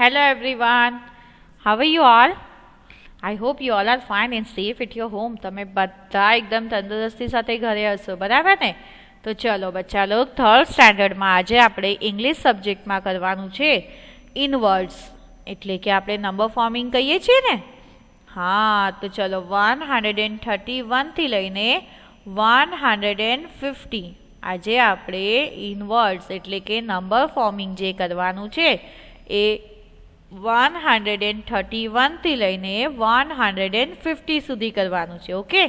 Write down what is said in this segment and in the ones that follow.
Hello everyone. How are you all? I hope you all are fine and safe at your home. તમે બધા એકદમ તંદુરસ્તી સાથે ઘરે હશો, બરાબર ને? તો ચલો બચ્ચા લોગ, થર્ડ સ્ટાન્ડર્ડમાં આજે આપણે ઇંગ્લિશ સબ્જેક્ટમાં કરવાનું છે ઇનવર્ડ્સ, એટલે કે આપણે નંબર ફોર્મિંગ કહીએ છીએ ને. હા, તો ચલો 131થી લઈને 150 આજે આપણે ઇનવર્ડ્સ એટલે કે નંબર ફોર્મિંગ જે કરવાનું છે એ 131થી લઈને 150 સુધી કરવાનું છે. Okay,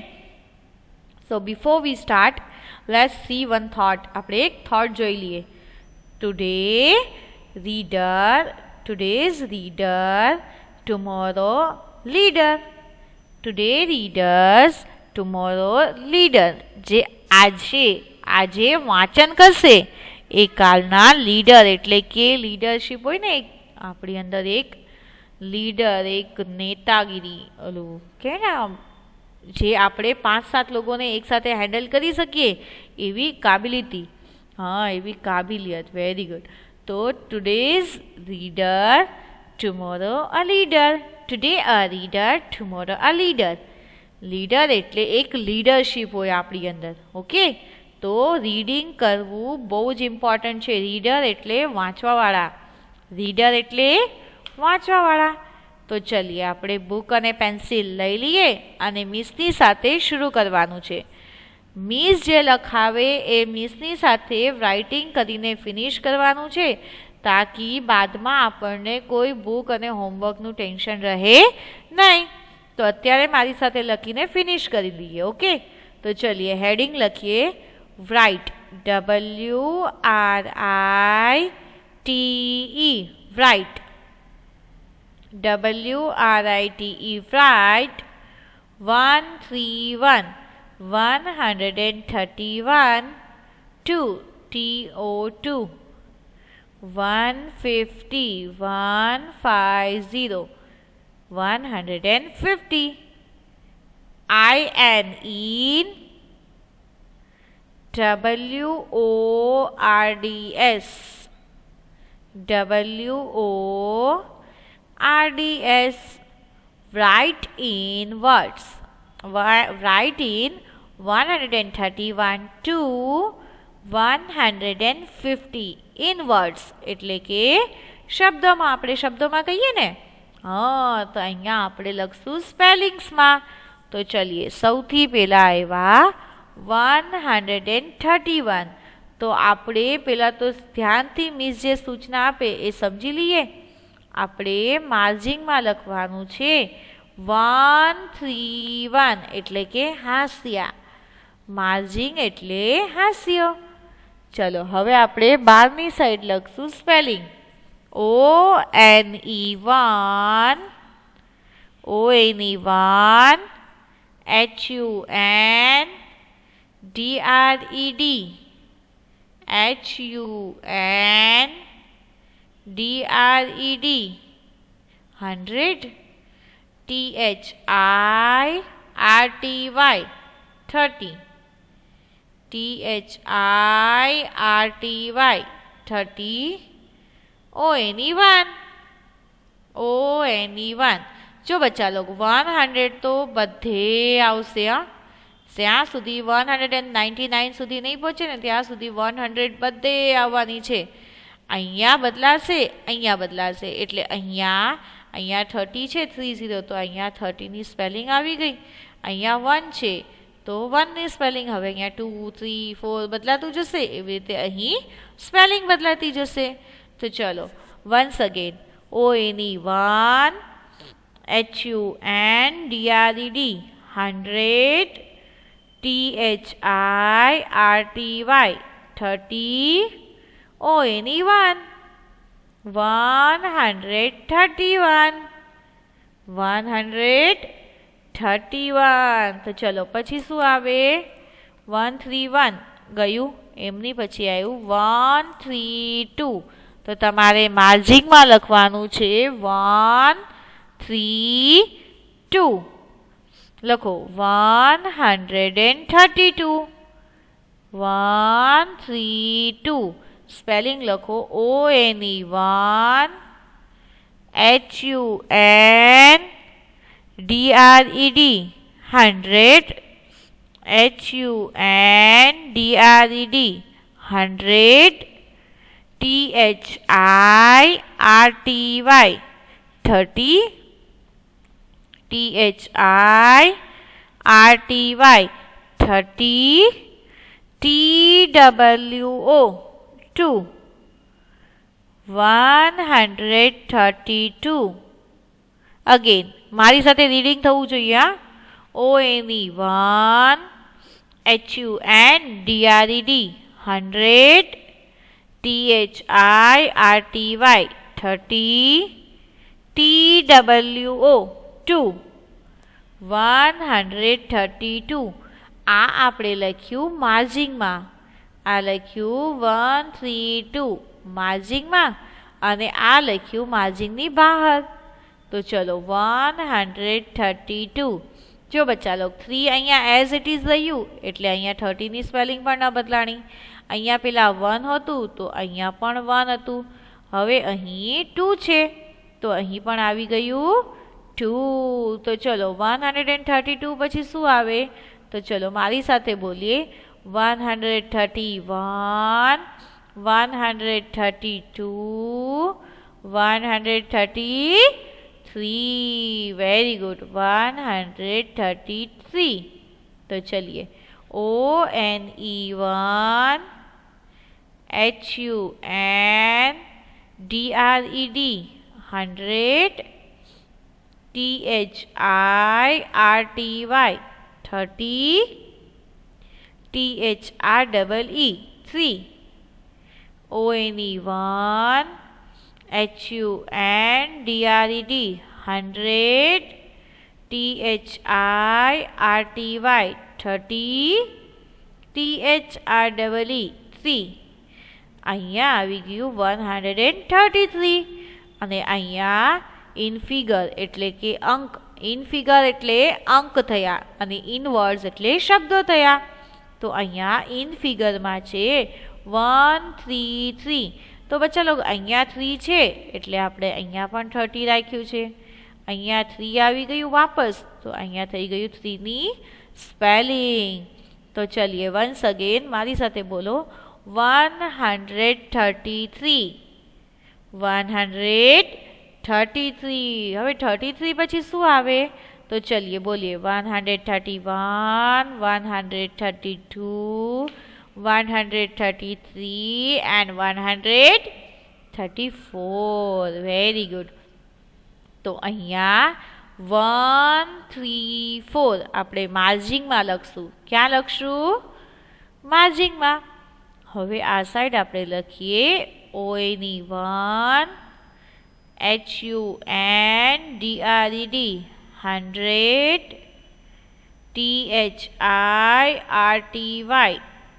so before we start let's see one thought. આપણે એક થોટ જોઈ લઈએ. Today's reader tomorrow leader. Today readers tomorrow leader. જે આજે વાંચન કરશે એ કાલના લીડર, એટલે કે લીડરશીપ હોય ને આપણી અંદર એક લીડર, એક નેતાગીરી, ઓલું કે ને જે આપણે 5-7 લોકોને એકસાથે હેન્ડલ કરી શકીએ એવી કાબિલિયત. હા, એવી કાબિલિયત. Very good. તો today's reader tomorrow a leader. Today a reader tomorrow a leader. Leader એટલે એક લીડરશીપ હોય આપણી અંદર. ઓકે, તો રીડિંગ કરવું બહુ જ ઇમ્પોર્ટન્ટ છે. રીડર એટલે વાંચવાવાળા. રીડર એટલે વાંચવાવાળા. તો ચલીએ આપણે બુક અને પેન્સિલ લઈ લઈએ અને મિસની સાથે શરૂ કરવાનું છે. મિસ જે લખાવે એ મિસની સાથે રાઇટિંગ કરીને ફિનિશ કરવાનું છે, તાકી બાદમાં આપણને કોઈ બુક અને હોમવર્કનું ટેન્શન રહે નહીં. તો અત્યારે મારી સાથે લખીને ફિનિશ કરી લઈએ. ઓકે, તો ચલીએ હેડિંગ લખીએ. Write, WRITE, write. WRITE, write. 131, 131. 2, TO2. 150, 150. 150. IN, WORDS. WORDS. Write in words. Write in 131 to 150 in words, એટલે કે શબ્દોમાં. આપણે શબ્દોમાં કહીએ ને. હા, તો અહીંયા આપણે લખશું સ્પેલિંગ્સમાં. તો ચલીએ, સૌથી પહેલાં આવ્યા 131. તો આપણે પહેલાં તો ધ્યાનથી મિસ જે સૂચના આપે એ સમજી લઈએ. આપણે માર્જિંગમાં લખવાનું છે 131 એટલે કે હાસ્યા. માર્જિંગ એટલે હાસ્ય. ચલો હવે આપણે બારની સાઈડ લખશું spelling. ONE1, HUN, DRED, HUN, DRED. 100. THIRTY, 30. THIRTY, 30. ONE1. જો બચ્ચા લોકો 100 તો બધે આવશે. હા, ત્યાં સુધી 199 સુધી નહીં પહોંચે ને ત્યાં સુધી 100 બધે આવવાની છે. અહીંયા બદલાશે, અહીંયા બદલાશે. એટલે અહીંયા 30 છે, 30, તો અહીંયા 30ની સ્પેલિંગ આવી ગઈ. અહીંયા 1 છે તો 1ની સ્પેલિંગ હવે અહીંયા 2, 3, 4 બદલાતું જશે. એવી રીતે અહીં સ્પેલિંગ બદલાતી જશે. તો ચલો once again. ONE1, HUN, DRED. 100. THIRTY, 30. ONE1. 131. 131. તો ચલો પછી શું આવે? 131 ગયું. એમની પછી આવ્યું 132. તો તમારે માર્જિંગમાં લખવાનું છે 132. લખો 132. 132. સ્પેલિંગ લખો ONE1 HUNDRED 100 HUNDRED 100 THIRTY 30 THIRTY 30 TWO 2 132 again મારી સાથે રીડિંગ થવું જોઈએ હા ONE 1 HUNDRED 100 THIRTY 30 TWO 2 132 આ આપણે લખ્યું માર્જિંગમાં આ લખ્યું 132 માર્જિંગમાં અને આ લખ્યું માર્જિંગની બહાર તો ચલો 132 જો બચ્ચા લોગ 3 અહીંયા એઝ ઇટ ઇઝ રહ્યું એટલે અહીંયા 30 ની સ્પેલિંગ પણ ન બદલાણી અહીંયા પેલા 1 હતું તો અહીંયા પણ 1 હતું હવે અહીં 2 છે તો અહીં પણ આવી ગયું 2 તો ચલો 132 પછી શું આવે તો ચલો મારી સાથે બોલીએ 131 132 133 वेरी गुड 133 तो चलिए ONE 1 HUNDRED 100 THIRTY 30 THREE 3 ONE 1 HUNDRED 100 THIRTY 30 THREE 3 અહીંયા આવી ગયું 133 અને અહીંયા ઇન ફિગર એટલે કે અંક ઇન ફિગર એટલે અંક થયા અને ઇન વર્ડ્સ એટલે શબ્દો થયા તો અહીંયા ઇન ફિગરમાં છે 133 તો બચ્ચા લોગ અહીંયા 3 છે એટલે આપણે અહીંયા પણ 30 રાખ્યું છે અહીંયા 3 આવી ગયું વાપસ તો અહીંયા થઈ ગયું 3 ની સ્પેલિંગ તો ચલિए વન્સ અગેન મારી સાથે બોલો 133 133 હવે 33 પછી શું આવે તો ચલિए બોલીએ 131 132 133 and 134 very good તો અહીંયા 134 આપણે માર્જિંગમાં લખશું ક્યાં લખશું માર્જિંગમાં હવે આ સાઈડ આપણે લખીએ ONE 1 HUNDRED 100 THIRTY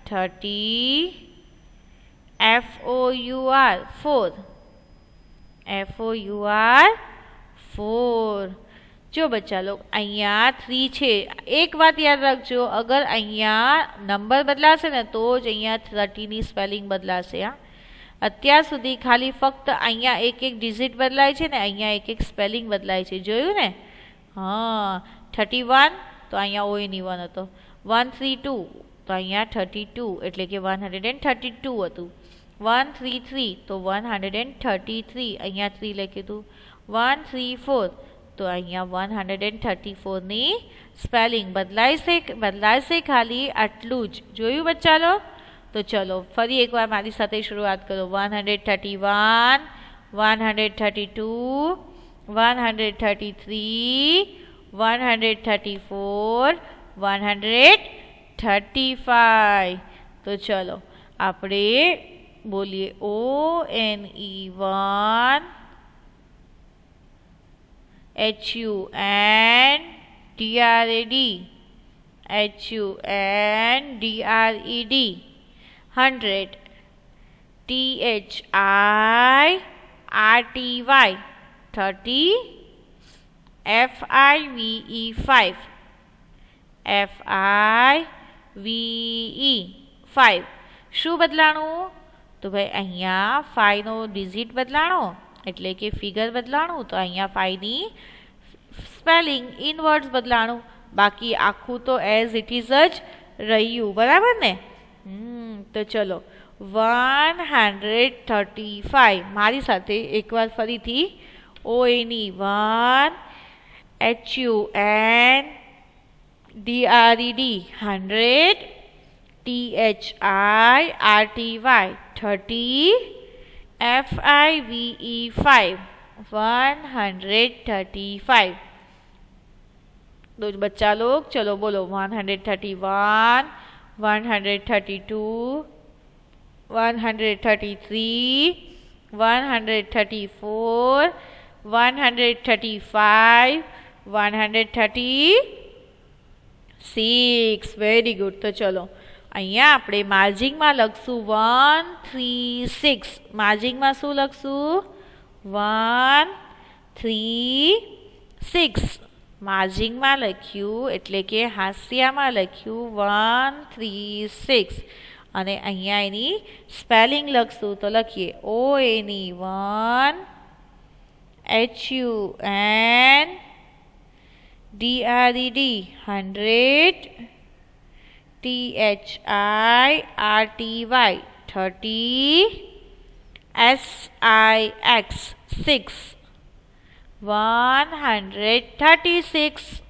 30 FOUR 4 જો બચ્ચા લોગ અહીંયા 3 છે એક વાત યાદ રાખજો અગર અહીંયા નંબર બદલાશે ને તો જ અહીંયા 30 ની સ્પેલિંગ બદલાશે હા અત્યાર સુધી ખાલી ફક્ત અહીંયા એક એક ડિજિટ બદલાય છે ને અહીંયા એક એક સ્પેલિંગ બદલાય છે જોયું ને હા 31 તો અહીંયા ONE 1 હતો 132 તો અહીંયા 32 એટલે કે 132 હતું 133 તો 133 અહીંયા 3 લખ્યું હતું 134 તો અહીંયા 134 ની સ્પેલિંગ બદલાશે ખાલી આટલું જ જોયું બચ્ચા લો તો ચલો ફરી એકવાર મારી સાથે શરૂઆત કરો 131 132 133 134 135 તો ચલો આપણે બોલીએ ONE 1 HUNDRED 100 THIRTY 30 FIVE 5 શું બદલાણું તો ભાઈ અહીંયા 5 નો ડિજિટ બદલાણો એટલે કે ફિગર બદલાણું તો અહીંયા 5 ની સ્પેલિંગ ઇનવર્ડ્સ બદલાણું, બાકી આખું તો એઝ ઇટ ઇઝ જ રહ્યું, બરાબર ને? તો ચલો 135 મારી સાથે એકવાર ફરીથી ONE 1 HUNDRED 100 THIRTY 30 FIVE 5 135। तो बच्चा लोग चलो बोलो 131 132 133 134 135 136। Very good. તો ચલો અહીંયા આપણે માર્જિંગમાં લખશું 136। માર્જિંગમાં શું લખશું? 136 માર્જિંગમાં લખ્યું, એટલે કે હાસ્યામાં લખ્યું 136, અને અહીંયા એની સ્પેલિંગ લખશું તો લખીએ ONE 1 HUNDRED 100 THIRTY 30 SIX 6 136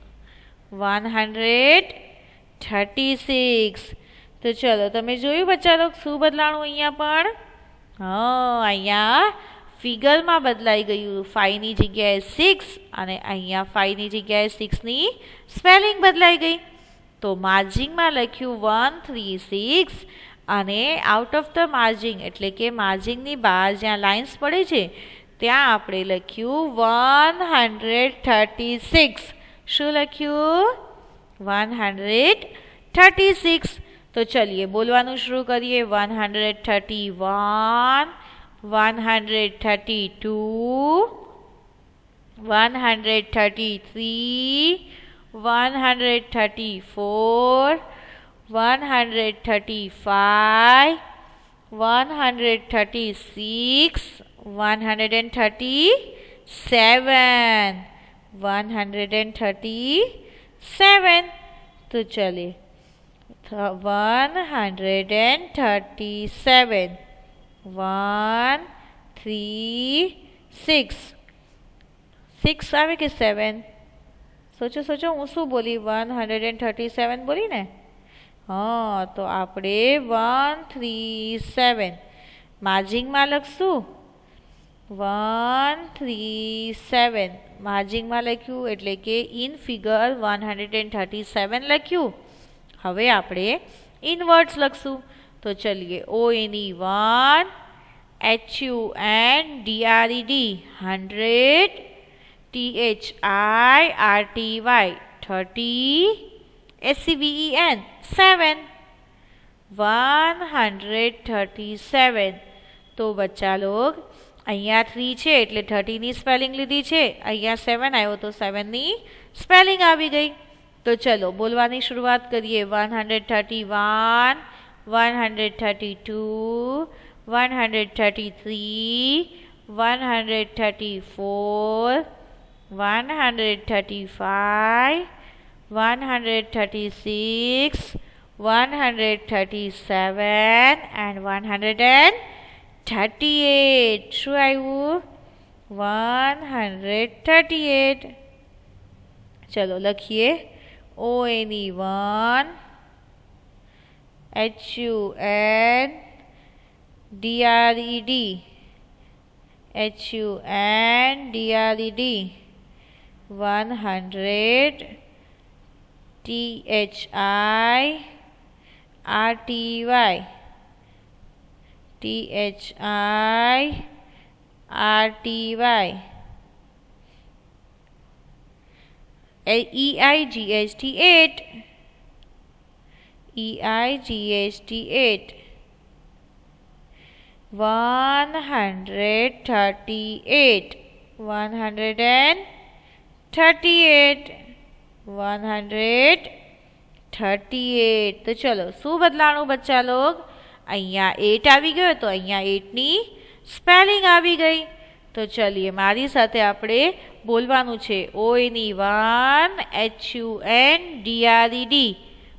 136। તો ચલો તમે જોયું બચ્ચા લોગ શું બદલાણું અહીંયા પણ? અહીંયા ફિગરમાં બદલાઈ ગયું, 5 ની જગ્યાએ 6 અને અહીંયા 5 ની જગ્યાએ 6 ની સ્પેલિંગ બદલાઈ ગઈ। તો માર્જિંગમાં લખ્યું 136 અને આઉટ ઓફ ધ માર્જિંગ એટલે કે માર્જિંગની બહાર જ્યાં લાઇન્સ પડે છે ત્યાં આપણે લખ્યું 136। શું લખ્યું? 136। तो चलिए बोलवानु शुरू करिए 131 132 133 134 135 136 137। तो चलिए 137 136 6 આવે કે 7? सोचो सोचो હું શું બોલી? 137 બોલી ને? તો આપણે 137 માર્જિંગમાં લખશું 137 માર્જિંગમાં લખ્યું એટલે કે ઇન ફિગર 137 લખ્યું। હવે આપણે ઇનવર્ડ્સ લખશું તો ચલીએ ONE 1 HUNDRED 100 THIRTY 30 SEVEN 7 137। તો બચ્ચા લોગ અહીંયા 3 છે એટલે 30 ની સ્પેલિંગ લીધી છે, અહીંયા 7 આવ્યો તો 7 ની સ્પેલિંગ આવી ગઈ। तो चलो बोलवानी शुरुआत करिए 131 132 133 134 135 136 137 and 138। શું આવ્યું? 138। चलो लखिए ONE 1 HUNDRED HUNDRED 100 THIRTY EIGHT 8 EIGHT 8 138 138 138। તો ચલો શું બદલાણું બચ્ચા લોગ? અહીંયા 8 આવી ગયો તો અહીંયા 8 ની સ્પેલિંગ આવી ગઈ। તો ચલીએ મારી સાથે આપણે બોલવાનું છે ONE1 HUNDRED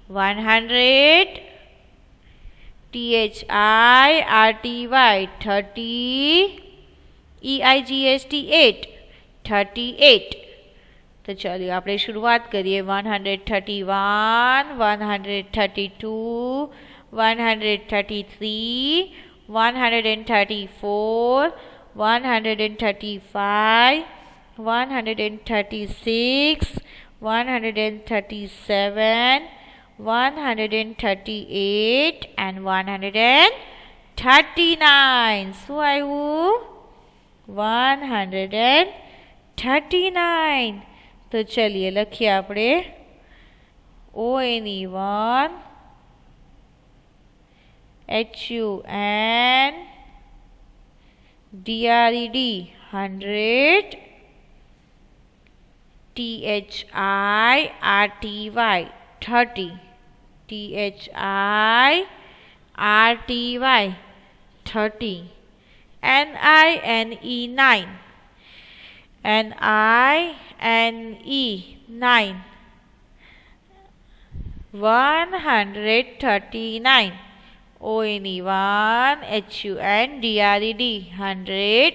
100 THIRTY 30 EIGST 8 38 तो चलिए આપણે शुरुआत करिए 131 132 133 134 135 136 137 138 and 139. So I will 139. तो चलिए लखिए आपणे ONE1 HUNDRED 100 THIRTY 30 THIRTY 30 NINE 9 NINE 139 ONE1 HUNDRED 100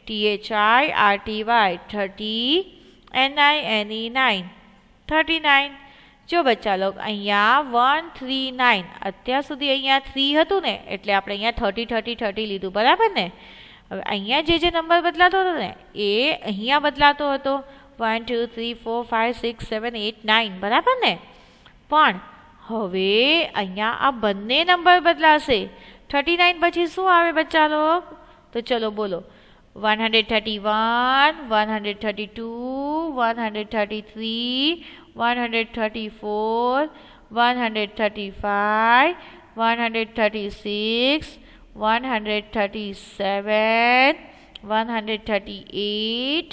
THIRTY 30 NINE 9 39. જો બચ્ચા લોગ અહીંયા 139 અત્યાર સુધી અહીંયા 3 હતું ને એટલે આપણે અહીંયા 30 30 30 લીધું બરાબર ને. હવે અહીંયા જે નંબર બદલાતો હતો ને એ અહીંયા બદલાતો હતો 1 2 3 4 5 6 7 8 9 બરાબર ને. પણ હવે અહીંયા આ બંને નંબર બદલાશે. 39 પછી શું આવે બચ્ચા લોગ? તો ચલો બોલો 131 132 133 134 135 136 137 138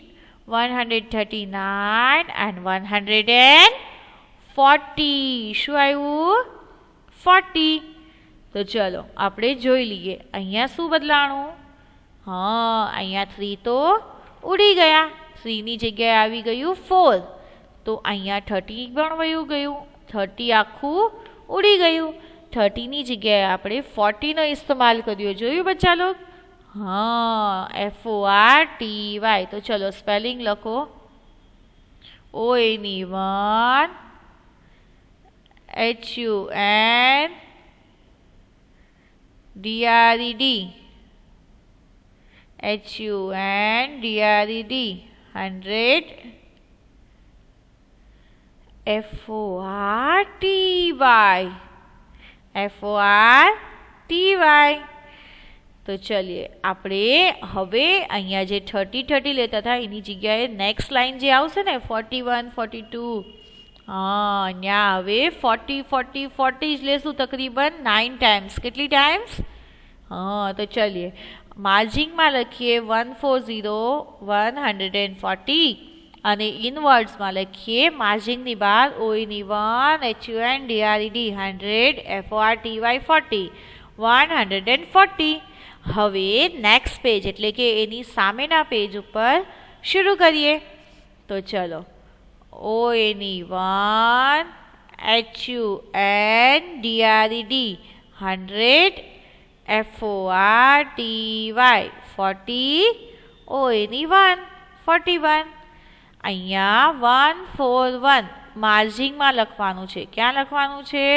139 and 140. શું આવ્યું? 40. તો ચલો આપણે જોઈ લઈએ અહીંયા શું બદલાણું. હા અહીંયા 3 તો ઉડી ગયા. 3 ની જગ્યાએ આવી ગયું 4. તો અહીંયા 30 પણ વયું ગયું. 30 આખું ઉડી ગયું. 30 ની જગ્યાએ આપણે 40 નો ઇસ્તેમાલ કર્યો. જોયું બચ્ચા લોગ? હા FORTY. તો ચલો સ્પેલિંગ લખો ONE1 HUNDRED 100 FORTY. તો ચલીએ આપણે હવે અહીંયા જે 30 30 લેતા હતા એની જગ્યાએ નેક્સ્ટ લાઈન જે આવશે ને 41 42 હા અહીંયા હવે 40 40 40 જ લેશું તકરીબન 9 ટાઈમ્સ. કેટલી ટાઈમ્સ? હા તો ચલીએ માર્જિંગમાં લખીએ 140 140 અને ઇનવર્ડ્સમાં લખીએ માર્જિંગની બહાર ONE1 HUNDRED 100 FORTY 40 140. હવે નેક્સ્ટ પેજ એટલે કે એની સામેના પેજ ઉપર શરૂ કરીએ. તો ચલો ONE1 HUNDRED 100 FORTY 40 ONE1 41. અહીંયા 141 માર્જિંગમાં લખવાનું છે. ક્યાં લખવાનું છે?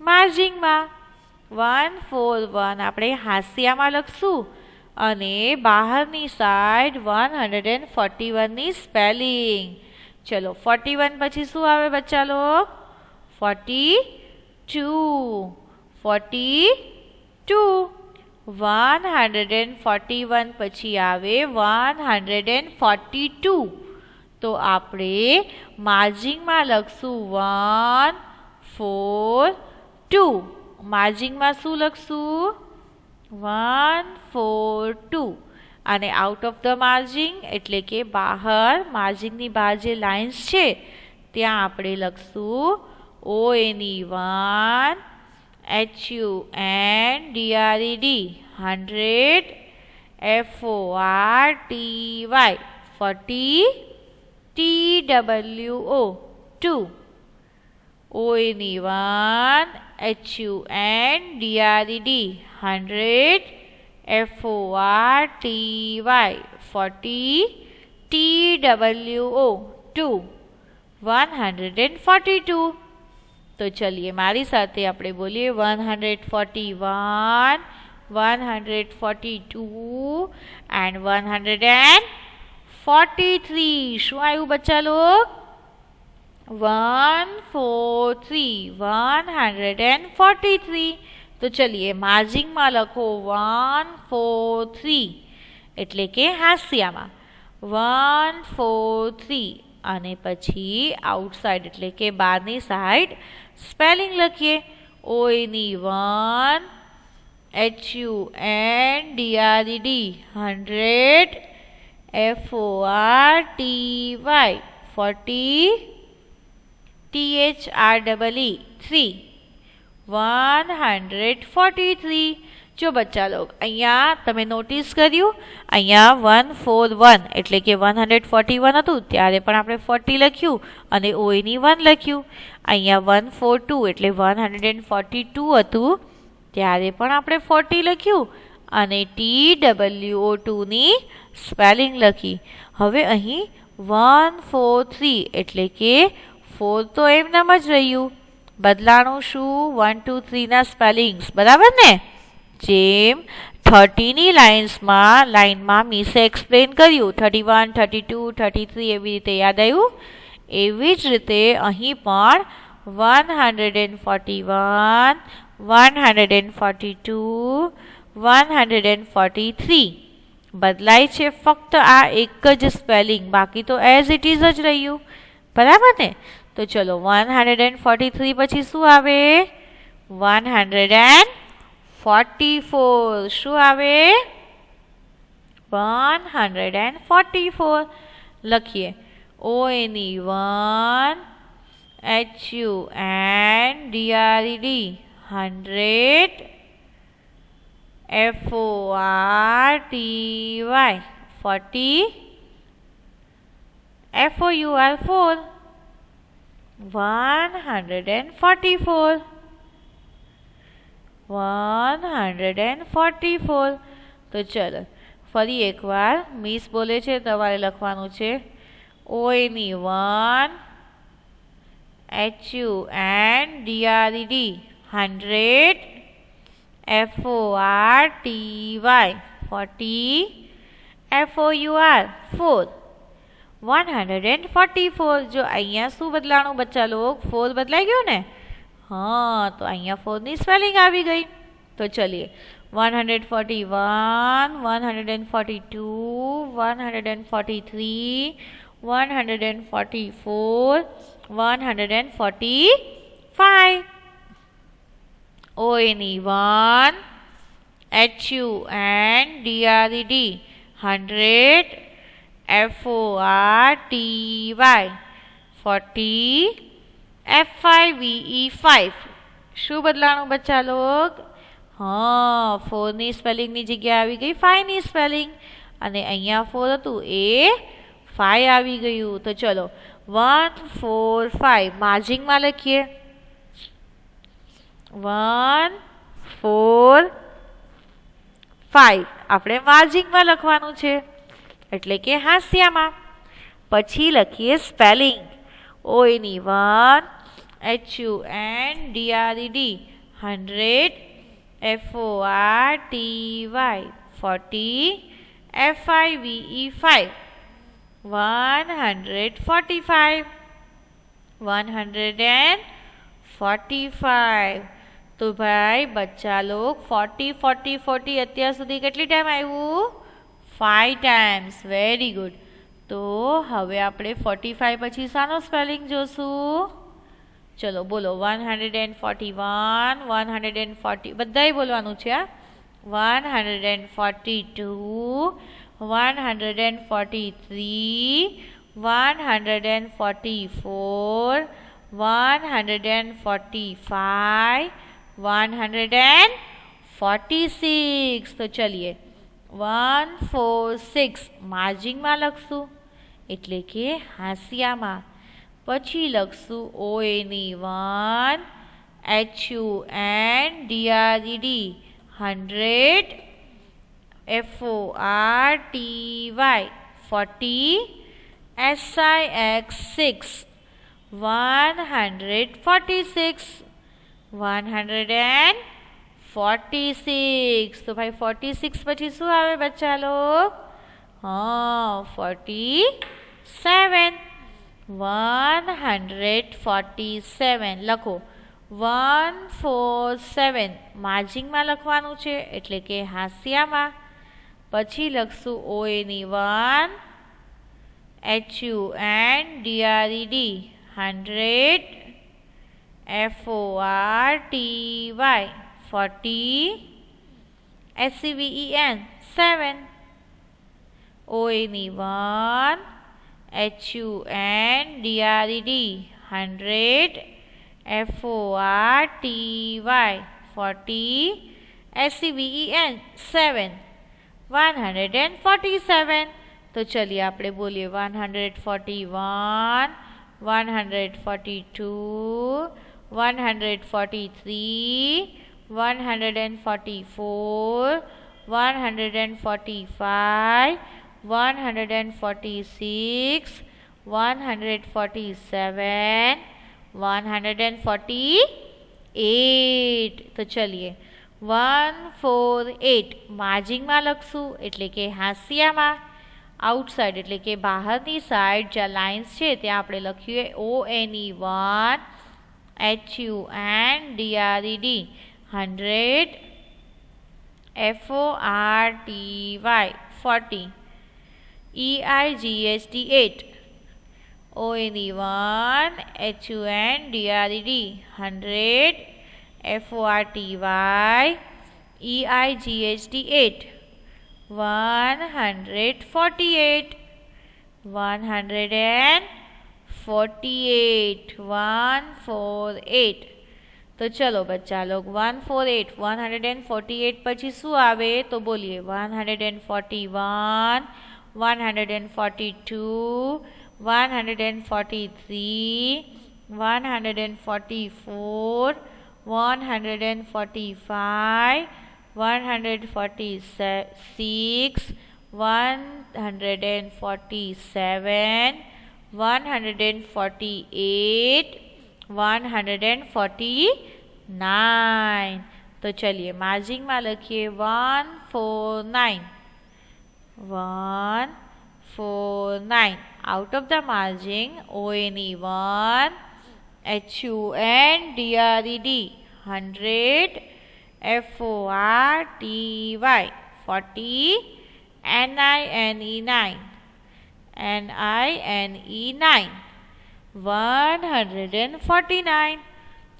માર્જિંગમાં. 141 આપણે હાંસિયામાં લખશું અને બહારની સાઈડ 141 ની સ્પેલિંગ. ચલો 41 પછી શું આવે બચ્ચા લોગ? 42 42. 141 પછી આવે 142. તો આપણે માર્જિંગમાં લખશું 142. માર્જિંગમાં શું લખશું? 142. અને આઉટ ઓફ ધ માર્જિંગ એટલે કે બહાર માર્જિંગની બહાર જે લાઇન્સ છે ત્યાં આપણે લખશું ONE1 HUNDRED 100 FORTY 40 TWO 2 ONE HUNDRED 100 FORTY 40 TWO 2 142. तो चलिए मारी साथे આપણે બોલીએ 141 142 and 143. શું આવ્યું બચ્ચા લોગ? 143 143. તો ચલિए માર્જિંગમાં લખો 143 એટલે કે હાસ્યામાં 143 અને પછી આઉટસાઇડ એટલે કે બહારની સાઈડ સ્પેલિંગ લખીએ ONE HUNDRED 100 FORTY 40 THREE 3 143. જો બચ્ચા લોગ અહીંયા તમે નોટિસ કર્યું અહીંયા 141 એટલે કે 141 હતું ત્યારે પણ આપણે 40 લખ્યું અને ONE 1 લખ્યું. અહીંયા 142 એટલે 142 હતું ત્યારે પણ આપણે 40 લખ્યું અને TWO2 ની સ્પેલિંગ લખી. હવે અહીં 143 એટલે કે 4 તો એમનામ જ રહ્યું, બદલાણું શું 1 2 3 ના સ્પેલિંગ્સ, બરાબર ને? જેમ 30 ની લાઇનમાં મિસે એક્સપ્લેન કર્યું 31 32 33 એવી રીતે યાદ આવ્યું, એવી જ રીતે અહીં પણ 141 142 143 બદલાય છે ફક્ત આ એક જ સ્પેલિંગ, બાકી તો એઝ ઇટ ઇઝ જ રહ્યું, બરાબર ને? તો ચલો 143 પછી શું આવે? 144. શું આવે? 144 લખીએ ONE 1 HUNDRED 100 FORTY 40 FOUR 4 144 144. તો ચલો ફરી એકવાર મિસ બોલે છે તમારે લખવાનું છે ONE 1 HUNDRED 100 FORTY 40 FOUR 4 144. જો અહીંયા શું બદલાણું બચ્ચા લોગ? 4 બદલાઈ ગયો ને? हाँ, तो અહીંયા 4 ની સ્પેલિંગ આવી ગઈ. તો ચલિए 141 142 143 144 145 ONE 1 HUNDRED 100 FORTY 40 FIVE 5. શું બદલાણું બચ્ચા લોગ? હા, 4 ની સ્પેલિંગની જગ્યાએ આવી ગઈ 5 ની સ્પેલિંગ અને અહીંયા 4 હતું એ 5 આવી ગયું. તો ચલો 145 માર્જિંગમાં લખીએ 145 આપણે માર્જિંગમાં લખવાનું છે એટલે કે હાસ્યામાં. પછી લખીએ spelling ONE 1 HUNDRED 100 FORTY 40 FIVE 5 145 145. તો ભાઈ બચ્ચા લોગ 40 40 40 અત્યાર સુધી કેટલી ટાઈમ આવ્યું? 5 times. Very good. તો હવે આપણે 45 પછી શાનો સ્પેલિંગ જોશું? ચલો બોલો 141 140 બધાય બોલવાનું છે. 142 143 144 145 146. तो चलिए 146 માર્જિનમાં લખશું એટલે કે હાંસિયામાં. પછી લખશું ONE 1 HUNDRED 100 FORTY 40 SIX 6 146 146. तो भाई 46 પછી શું આવે બચ્ચા લોગ? हाँ 47 147 લખો 147 માર્જિનમાં લખવાનું છે એટલે કે હાંસિયામાં. પછી લખશું ONE 1 HUNDRED 100 FORTY 40 SEVEN 7 ONE 1 HUNDRED 100 FORTY 40 SEVEN 7 147. तो चलिए આપણે બોલીએ 141 142 143 144 145 146 147 148. તો ચલીએ 148 માર્જિનમાં લખશું એટલે કે હાંસિયામાં. આઉટસાઇડ એટલે કે બહારની સાઈડ જ્યાં લાઇન્સ છે ત્યાં આપણે લખીએ ONE 1 HUNDRED 100 FORTY 40 EIGHT 8 ONE 1 HUNDRED 100 FORTY EIGHT 8 148 148 148. तो चलो बच्चा लोग 148 148 પછી શું આવે તો બોલીએ 141 142 143 144 145 146 147 148 149. तो चलिए मार्जिंग में लखिए 149 149. Out of the margin ONE 1 HUNDRED 100 FORTY 40 NINE 9 149.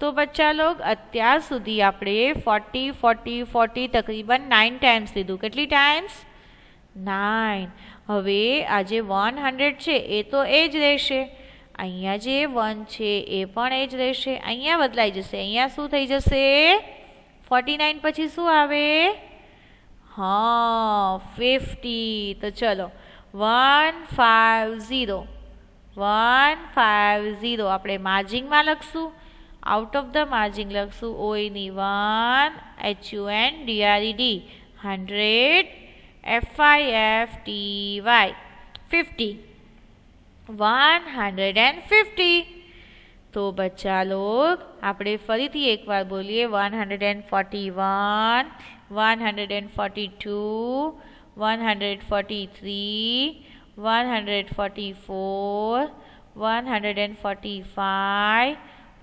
तो बच्चा लोग અત્યાર સુધી આપણે 40 40 40 તકરીબન 9 ટાઈમ્સ લીધું. કેટલી ટાઈમ્સ? 9. હવે આ જે 100 છે એ તો એ જ રહેશે. અહીંયા જે 1 છે એ પણ એ જ રહેશે. અહીંયા બદલાઈ જશે. અહીંયા શું થઈ જશે? 49 પછી શું આવે? हाँ 50. तो चलो 150 150 આપણે માર્જિંગમાં લખશું. આઉટ ઓફ ધ માર્જિંગ લખશું ONE 1 HUNDRED 100 FIFTY 50 150. तो बच्चा लोग આપણે ફરીથી એકવાર બોલીએ 141 142 143 144 145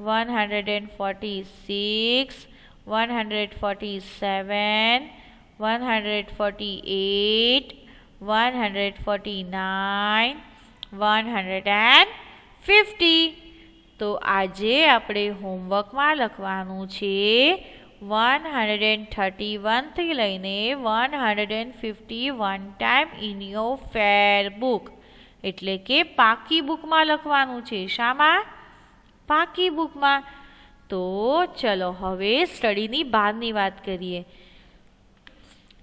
146 147 148 149 150. તો આજે આપણે હોમવર્કમાં લખવાનું છે 131 થી લઈને 151 time in your fair book. એટલે કે પાકી બુકમાં લખવાનું છે. શામાં? પાકી બુકમાં. તો ચલો હવે સ્ટડીની બહારની વાત કરીએ.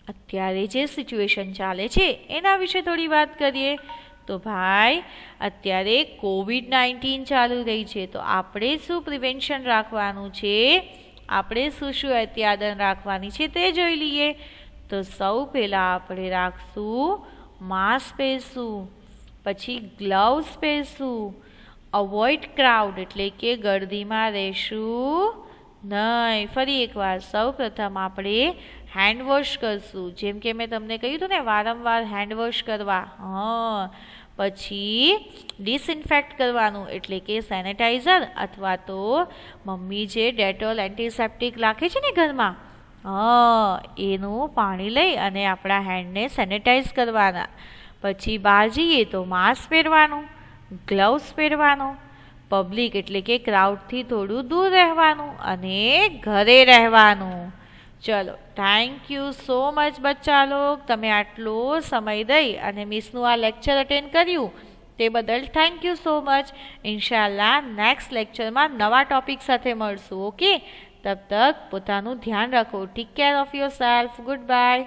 અત્યારે જે સિચ્યુએશન ચાલે છે એના વિશે થોડી વાત કરીએ. તો ભાઈ અત્યારે COVID-19 ચાલુ રહી છે, તો આપણે શું પ્રિવેન્શન રાખવાનું છે, આપણે શું શું એહતિયાત રાખવાની છે તે જોઈ લઈએ. તો સૌ પહેલાં આપણે રાખશું માસ્ક પહેરશું, પછી ગ્લવ્સ પહેરશું, અવોઇડ ક્રાઉડ એટલે કે ગર્દીમાં રહેશું નહીં. ફરી એકવાર સૌ પ્રથમ આપણે હેન્ડ વોશ કરશું, જેમ કે મેં તમને કહ્યું હતું ને વારંવાર હેન્ડ વોશ કરવા. પછી ડિસઇન્ફેક્ટ કરવાનું એટલે કે સેનેટાઈઝર અથવા તો મમ્મી જે ડેટોલ એન્ટિસેપ્ટિક રાખે છે ને ઘરમાં, એનું પાણી લઈ અને આપણા હેન્ડને સેનેટાઈઝ કરવાના. પછી બહાર જઈએ તો માસ્ક પહેરવાનું, ગ્લવ્સ પહેરવાનું, પબ્લિક એટલે કે ક્રાઉડથી થોડું દૂર રહેવાનું અને ઘરે રહેવાનું. ચલો, થેન્ક યુ સો મચ બચ્ચા લોગ, તમે આટલો સમય દઈ અને મિસનું આ લેક્ચર અટેન્ડ કર્યું તે બદલ થેન્ક યુ સો મચ. ઇન્શાલ્લાહ નેક્સ્ટ લેક્ચરમાં નવા ટોપિક સાથે મળશું. ઓકે, તબ તક પોતાનું ધ્યાન રાખો. Take care of your self. Good bye.